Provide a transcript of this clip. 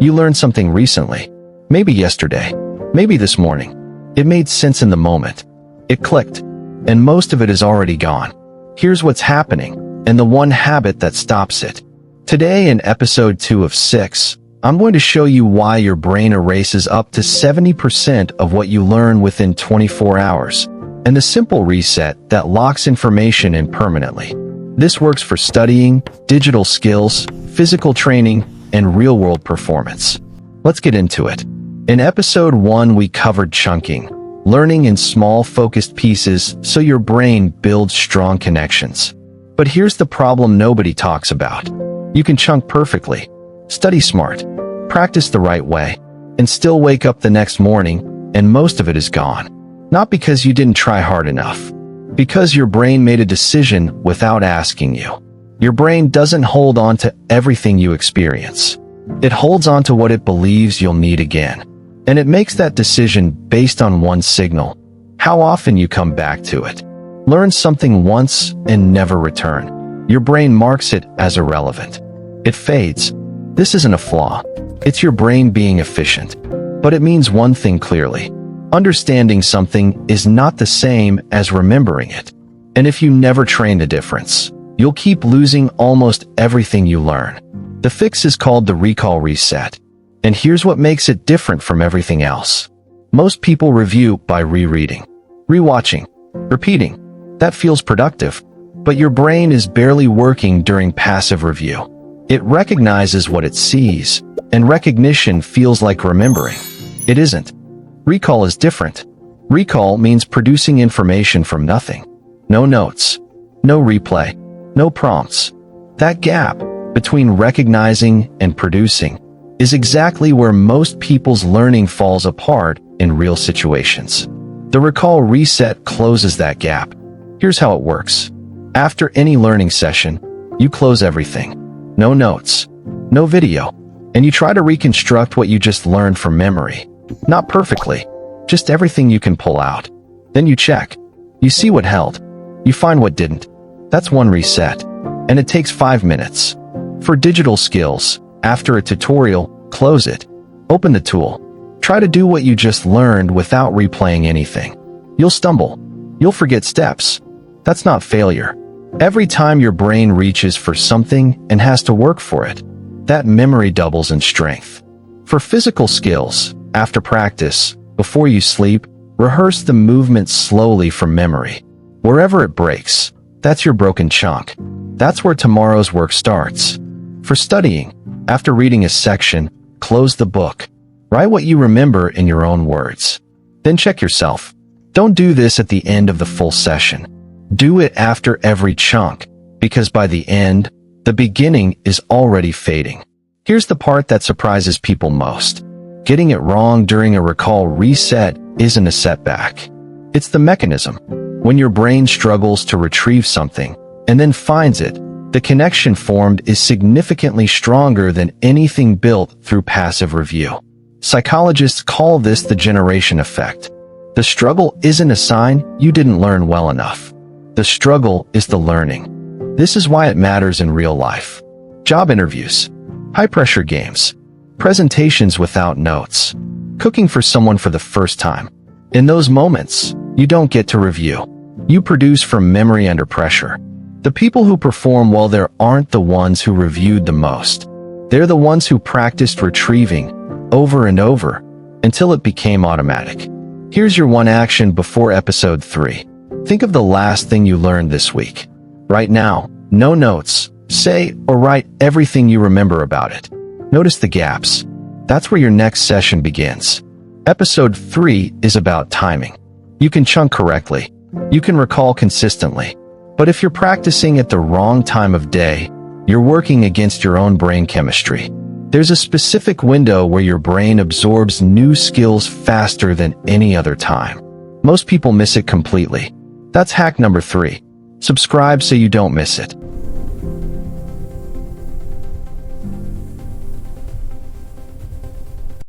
You learned something recently, maybe yesterday, maybe this morning. It made sense in the moment. It clicked, and most of it is already gone. Here's what's happening, and the one habit that stops it. Today in episode 2 of 6, I'm going to show you why your brain erases up to 70% of what you learn within 24 hours, and the simple reset that locks information in permanently. This works for studying, digital skills, physical training, and real-world performance. Let's get into it. In episode 1, we covered chunking, learning in small, focused pieces so your brain builds strong connections. But here's the problem nobody talks about. You can chunk perfectly, study smart, practice the right way, and still wake up the next morning, and most of it is gone. Not because you didn't try hard enough, because your brain made a decision without asking you. Your brain doesn't hold on to everything you experience. It holds on to what it believes you'll need again. And it makes that decision based on one signal: how often you come back to it. Learn something once and never return. Your brain marks it as irrelevant. It fades. This isn't a flaw. It's your brain being efficient. But it means one thing clearly. Understanding something is not the same as remembering it. And if you never train the difference, you'll keep losing almost everything you learn. The fix is called the recall reset. And here's what makes it different from everything else. Most people review by rereading, rewatching, repeating. That feels productive, but your brain is barely working during passive review. It recognizes what it sees, and recognition feels like remembering. It isn't. Recall is different. Recall means producing information from nothing. No notes, no replay, no prompts. That gap between recognizing and producing is exactly where most people's learning falls apart in real situations. The recall reset closes that gap. Here's how it works. After any learning session, you close everything. No notes, no video, and you try to reconstruct what you just learned from memory. Not perfectly, just everything you can pull out. Then you check. You see what held. You find what didn't. That's one reset, and it takes 5 minutes. For digital skills, after a tutorial, close it. Open the tool. Try to do what you just learned without replaying anything. You'll stumble. You'll forget steps. That's not failure. Every time your brain reaches for something and has to work for it, that memory doubles in strength. For physical skills, after practice, before you sleep, rehearse the movement slowly from memory. Wherever it breaks, that's your broken chunk. That's where tomorrow's work starts. For studying, after reading a section, close the book. Write what you remember in your own words. Then check yourself. Don't do this at the end of the full session. Do it after every chunk, because by the end, the beginning is already fading. Here's the part that surprises people most. Getting it wrong during a recall reset isn't a setback. It's the mechanism. When your brain struggles to retrieve something and then finds it, the connection formed is significantly stronger than anything built through passive review. Psychologists call this the generation effect. The struggle isn't a sign you didn't learn well enough. The struggle is the learning. This is why it matters in real life. Job interviews, high-pressure games, presentations without notes, cooking for someone for the first time. In those moments, you don't get to review. You produce from memory under pressure. The people who perform well there aren't the ones who reviewed the most. They're the ones who practiced retrieving over and over until it became automatic. Here's your one action before episode 3. Think of the last thing you learned this week. Right now, no notes. Say or write everything you remember about it. Notice the gaps. That's where your next session begins. Episode 3 is about timing. You can chunk correctly. You can recall consistently. But if you're practicing at the wrong time of day, you're working against your own brain chemistry. There's a specific window where your brain absorbs new skills faster than any other time. Most people miss it completely. That's hack number 3. Subscribe so you don't miss it.